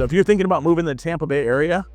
So if you're thinking about moving to the Tampa Bay area,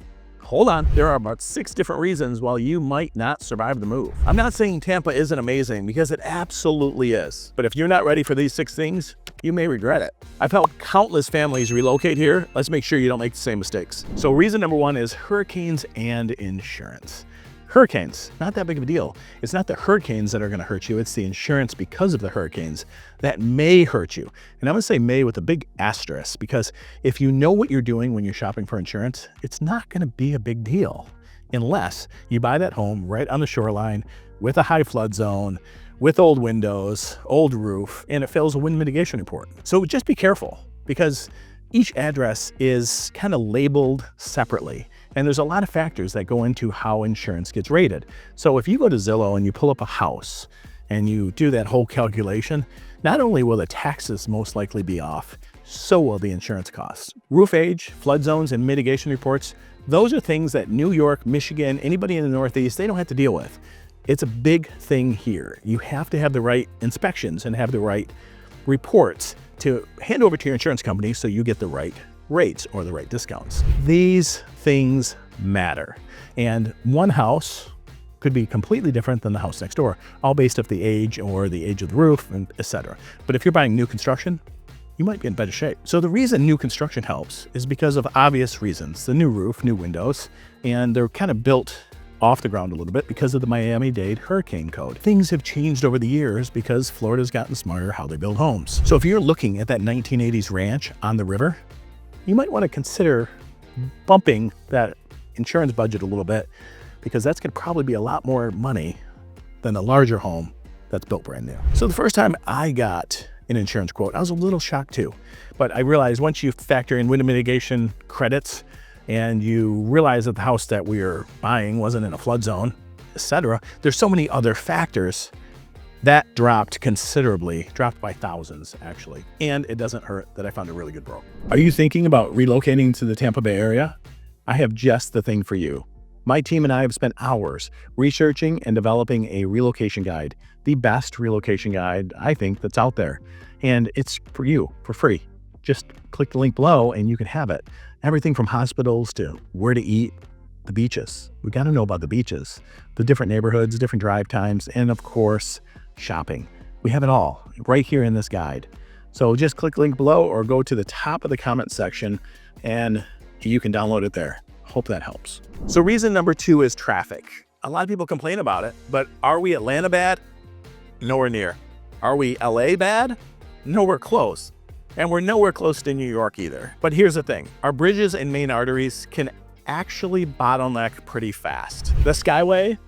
hold on. There are about 6 different reasons why you might not survive the move. I'm not saying Tampa isn't amazing, because it absolutely is. But if you're not ready for these 6 things, you may regret it. I've helped countless families relocate here. Let's make sure you don't make the same mistakes. So reason number 1 is hurricanes and insurance. Hurricanes, not that big of a deal. It's not the hurricanes that are going to hurt you. It's the insurance because of the hurricanes that may hurt you. And I'm going to say may with a big asterisk, because if you know what you're doing when you're shopping for insurance, it's not going to be a big deal unless you buy that home right on the shoreline with a high flood zone, with old windows, old roof, and it fails a wind mitigation report. So just be careful, because each address is kind of labeled separately. And there's a lot of factors that go into how insurance gets rated. So if you go to Zillow and you pull up a house and you do that whole calculation, not only will the taxes most likely be off, so will the insurance costs. Roof age, flood zones, and mitigation reports, those are things that New York, Michigan, anybody in the Northeast, they don't have to deal with. It's a big thing here. You have to have the right inspections and have the right reports to hand over to your insurance company so you get the right rates or the right discounts. These things matter. And one house could be completely different than the house next door, all based off the age or the age of the roof, and etc. But if you're buying new construction, you might be in better shape. So the reason new construction helps is because of obvious reasons. The new roof, new windows, and they're kind of built off the ground a little bit because of the Miami-Dade hurricane code. Things have changed over the years because Florida's gotten smarter how they build homes. So if you're looking at that 1980s ranch on the river, you might want to consider bumping that insurance budget a little bit, because that's going to probably be a lot more money than a larger home that's built brand new. So the first time I got an insurance quote, I was a little shocked too. But I realized once you factor in wind mitigation credits and you realize that the house that we were buying wasn't in a flood zone, etc., there's so many other factors that dropped considerably, dropped by thousands actually. And it doesn't hurt that I found a really good broker. Are you thinking about relocating to the Tampa Bay area? I have just the thing for you. My team and I have spent hours researching and developing a relocation guide, the best relocation guide I think that's out there. And it's for you for free. Just click the link below and you can have it. Everything from hospitals to where to eat, the beaches. We got to know about the beaches, the different neighborhoods, different drive times, and of course, shopping. We have it all right here in this guide. So just click the link below or go to the top of the comment section and you can download it there. Hope that helps. So reason number 2 is traffic. A lot of people complain about it, but are we Atlanta bad? Nowhere near. Are we LA bad? Nowhere close. And we're nowhere close to New York either. But here's the thing, our bridges and main arteries can actually bottleneck pretty fast. The Skyway,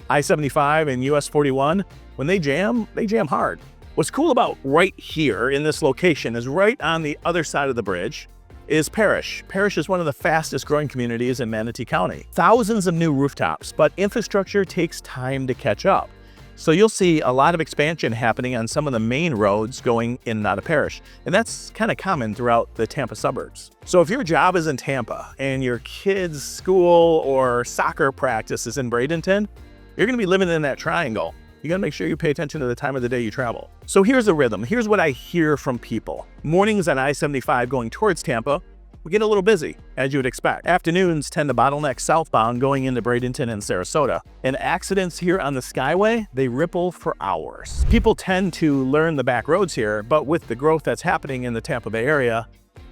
I-75 and US 41, when they jam hard. What's cool about right here in this location is right on the other side of the bridge is Parrish. Parrish is one of the fastest growing communities in Manatee County. Thousands of new rooftops, but infrastructure takes time to catch up. So you'll see a lot of expansion happening on some of the main roads going in and out of Parrish. And that's kind of common throughout the Tampa suburbs. So if your job is in Tampa and your kids' school or soccer practice is in Bradenton, you're gonna be living in that triangle. You gotta make sure you pay attention to the time of the day you travel. So here's the rhythm. Here's what I hear from people. Mornings on I-75 going towards Tampa, we get a little busy, as you would expect. Afternoons tend to bottleneck southbound going into Bradenton and Sarasota. And accidents here on the Skyway, they ripple for hours. People tend to learn the back roads here, but with the growth that's happening in the Tampa Bay area,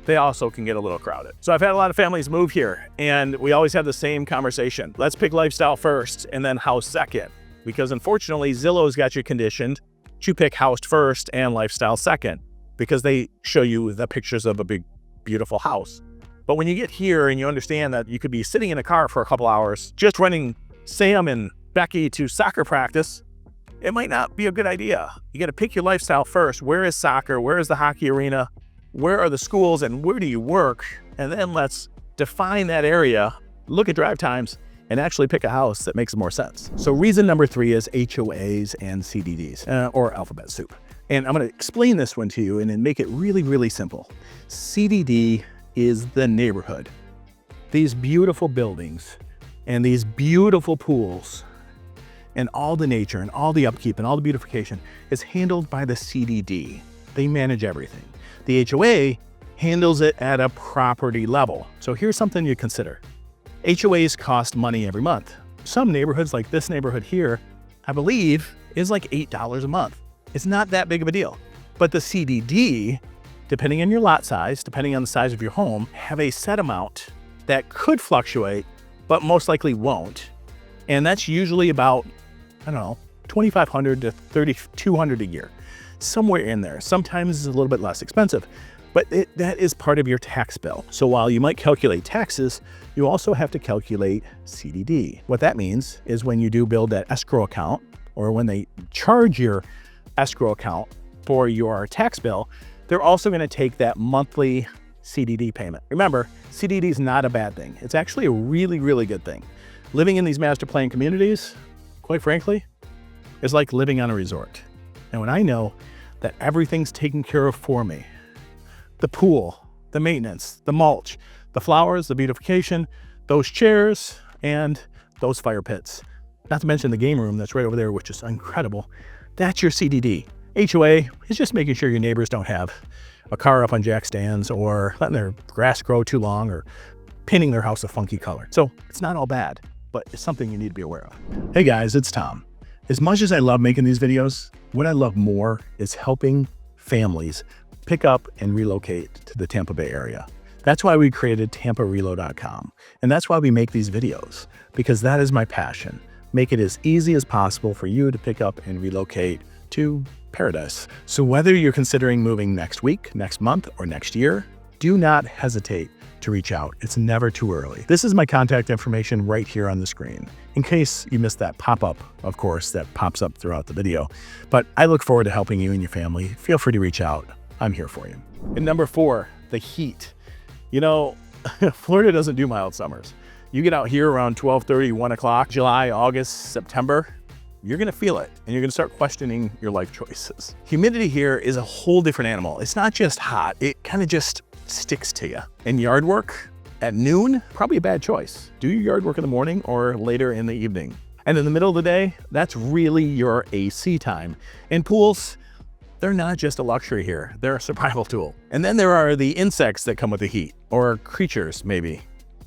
they also can get a little crowded. So I've had a lot of families move here, and we always have the same conversation. Let's pick lifestyle first and then house second. Because unfortunately, Zillow's got you conditioned to pick house first and lifestyle second, because they show you the pictures of a big, beautiful house. But when you get here and you understand that you could be sitting in a car for a couple hours, just running Sam and Becky to soccer practice, it might not be a good idea. You got to pick your lifestyle first. Where is soccer? Where is the hockey arena? Where are the schools and where do you work? And then let's define that area, look at drive times, and actually pick a house that makes more sense. So reason number 3 is HOAs and CDDs, or alphabet soup. And I'm gonna explain this one to you and then make it really, really simple. CDD is the neighborhood. These beautiful buildings and these beautiful pools and all the nature and all the upkeep and all the beautification is handled by the CDD. They manage everything. The HOA handles it at a property level. So here's something you consider. HOAs cost money every month. Some neighborhoods, like this neighborhood here, I believe is like $8 a month. It's not that big of a deal. But the CDD, depending on your lot size, depending on the size of your home, have a set amount that could fluctuate, but most likely won't. And that's usually about, I don't know, $2,500 to $3,200 a year, somewhere in there. Sometimes it's a little bit less expensive, but that is part of your tax bill. So while you might calculate taxes, you also have to calculate CDD. What that means is when you do build that escrow account, or when they charge your escrow account for your tax bill, they're also going to take that monthly CDD payment. Remember, CDD is not a bad thing. It's actually a really, really good thing. Living in these master plan communities, quite frankly, is like living on a resort. And when I know that everything's taken care of for me, the pool, the maintenance, the mulch, the flowers, the beautification, those chairs, and those fire pits, not to mention the game room that's right over there, which is incredible, that's your CDD. HOA is just making sure your neighbors don't have a car up on jack stands or letting their grass grow too long or painting their house a funky color. So it's not all bad, but it's something you need to be aware of. Hey guys, it's Tom. As much as I love making these videos, what I love more is helping families pick up and relocate to the Tampa Bay area. That's why we created TampaRelo.com. And that's why we make these videos, because that is my passion. Make it as easy as possible for you to pick up and relocate to paradise. So whether you're considering moving next week, next month, or next year, do not hesitate to reach out. It's never too early. This is my contact information right here on the screen, in case you missed that pop-up, of course, that pops up throughout the video. But I look forward to helping you and your family. Feel free to reach out. I'm here for you. And number 4, the heat. You know, Florida doesn't do mild summers. You get out here around 12:30, 1 o'clock, July, August, September, you're gonna feel it, and you're gonna start questioning your life choices. Humidity here is a whole different animal. It's not just hot, it kind of just sticks to you. And yard work at noon, probably a bad choice. Do your yard work in the morning or later in the evening. And in the middle of the day, that's really your AC time. And pools, they're not just a luxury here, they're a survival tool. And then there are the insects that come with the heat, or creatures maybe.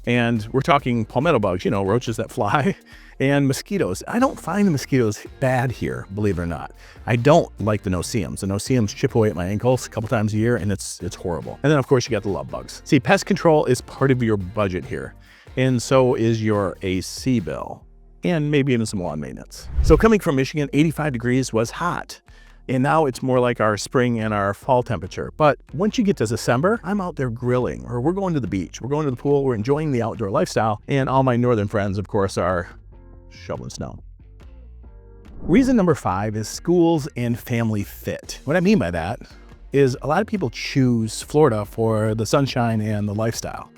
And we're talking palmetto bugs, you know, roaches that fly, and mosquitoes. I don't find the mosquitoes bad here, believe it or not. I don't like the no-see-ums. The no-see-ums chip away at my ankles a couple times a year, and it's horrible. And then, of course, you got the love bugs. See, pest control is part of your budget here, and so is your AC bill, and maybe even some lawn maintenance. So coming from Michigan, 85 degrees was hot. And now it's more like our spring and our fall temperature. But once you get to December, I'm out there grilling, or we're going to the beach, we're going to the pool, we're enjoying the outdoor lifestyle. And all my northern friends, of course, are shoveling snow. Reason number 5 is schools and family fit. What I mean by that is a lot of people choose Florida for the sunshine and the lifestyle.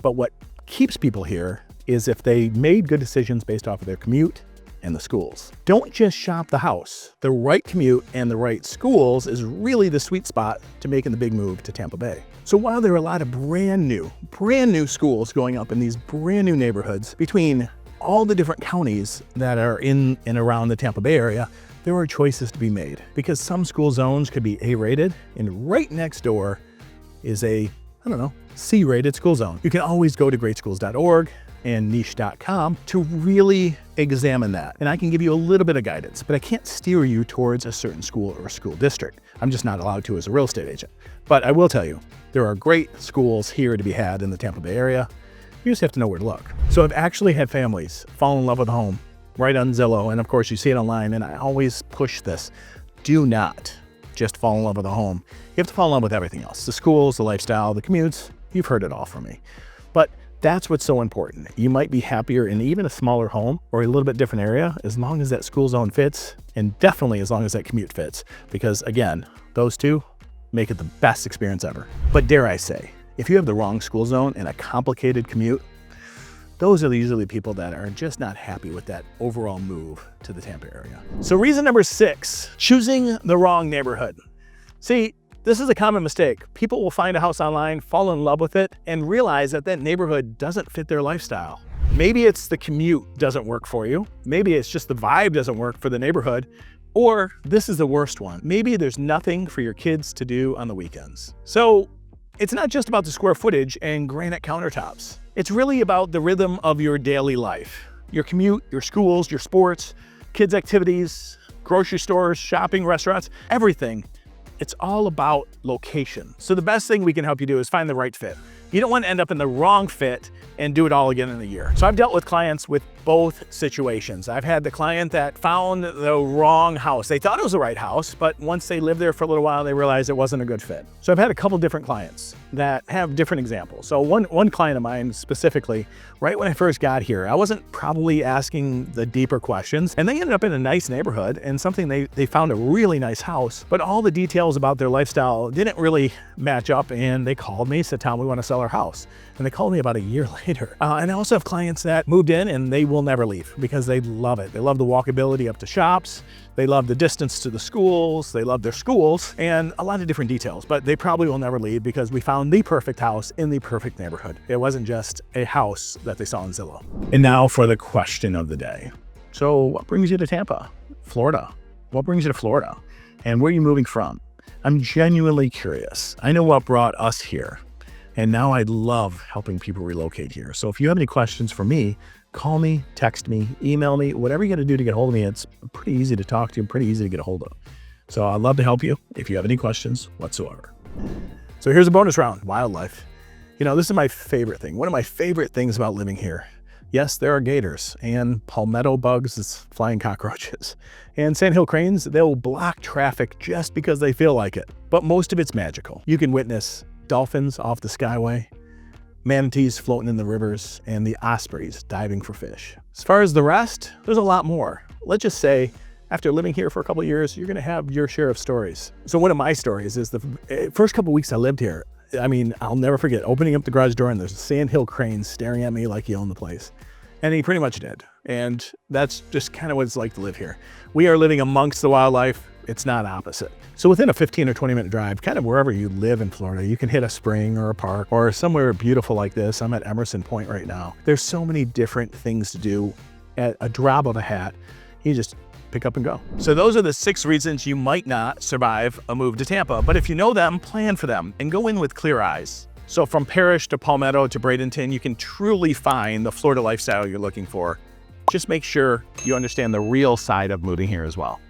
But what keeps people here is if they made good decisions based off of their commute and the schools. Don't just shop the house. The right commute and the right schools is really the sweet spot to making the big move to Tampa Bay. So while there are a lot of brand new schools going up in these brand new neighborhoods between all the different counties that are in and around the Tampa Bay area, there are choices to be made, because some school zones could be A-rated, and right next door is a, I don't know, C-rated school zone. You can always go to greatschools.org and niche.com to really examine that. And I can give you a little bit of guidance, but I can't steer you towards a certain school or school district. I'm just not allowed to as a real estate agent. But I will tell you, there are great schools here to be had in the Tampa Bay area. You just have to know where to look. So I've actually had families fall in love with a home right on Zillow. And of course you see it online, and I always push this. Do not just fall in love with a home. You have to fall in love with everything else. The schools, the lifestyle, the commutes, you've heard it all from me. But that's what's so important. You might be happier in even a smaller home or a little bit different area as long as that school zone fits, and definitely as long as that commute fits. Because again, those two make it the best experience ever. But dare I say, if you have the wrong school zone and a complicated commute, those are usually people that are just not happy with that overall move to the Tampa area. So reason number 6, choosing the wrong neighborhood. See, this is a common mistake. People will find a house online, fall in love with it, and realize that that neighborhood doesn't fit their lifestyle. Maybe it's the commute doesn't work for you. Maybe it's just the vibe doesn't work for the neighborhood. Or this is the worst one. Maybe there's nothing for your kids to do on the weekends. So It's not just about the square footage and granite countertops. It's really about the rhythm of your daily life. Your commute, your schools, your sports, kids' activities, grocery stores, shopping, restaurants, everything. It's all about location. So the best thing we can help you do is find the right fit. You don't want to end up in the wrong fit and do it all again in a year. So I've dealt with clients with both situations. I've had the client that found the wrong house. They thought it was the right house, but once they lived there for a little while, they realized it wasn't a good fit. So I've had a couple different clients that have different examples. So one client of mine specifically, right when I first got here, I wasn't probably asking the deeper questions, and they ended up in a nice neighborhood and something they found a really nice house, but all the details about their lifestyle didn't really match up, and they called me, said, "Tom, we want to sell our house." And they called me about a year later. And I also have clients that moved in and they will never leave because they love it. They love the walkability up to shops. They love the distance to the schools. They love their schools and a lot of different details, but they probably will never leave because we found the perfect house in the perfect neighborhood. It wasn't just a house that they saw on Zillow. And now for the question of the day. So what brings you to Tampa, Florida? What brings you to Florida? And where are you moving from? I'm genuinely curious. I know what brought us here. And now I love helping people relocate here. So if you have any questions for me, call me, text me, email me, whatever you got to do to get a hold of me. It's pretty easy to talk to you, pretty easy to get a hold of. So I'd love to help you if you have any questions whatsoever. So here's a bonus round, wildlife. You know, this is my favorite thing. One of my favorite things about living here. Yes, there are gators and palmetto bugs, flying cockroaches, and sandhill cranes. They'll block traffic just because they feel like it. But most of it's magical. You can witness dolphins off the skyway, manatees floating in the rivers, and the ospreys diving for fish. As far as the rest, there's a lot more. Let's just say, after living here for a couple of years, you're gonna have your share of stories. So one of my stories is the first couple of weeks I lived here. I mean, I'll never forget opening up the garage door and there's a sandhill crane staring at me like he owned the place. And he pretty much did. And that's just kind of what it's like to live here. We are living amongst the wildlife. It's not opposite. So within a 15 or 20 minute drive, kind of wherever you live in Florida, you can hit a spring or a park or somewhere beautiful like this. I'm at Emerson Point right now. There's so many different things to do at a drop of a hat. You just pick up and go. So those are the 6 reasons you might not survive a move to Tampa. But if you know them, plan for them and go in with clear eyes. So from Parrish to Palmetto to Bradenton, you can truly find the Florida lifestyle you're looking for. Just make sure you understand the real side of moving here as well.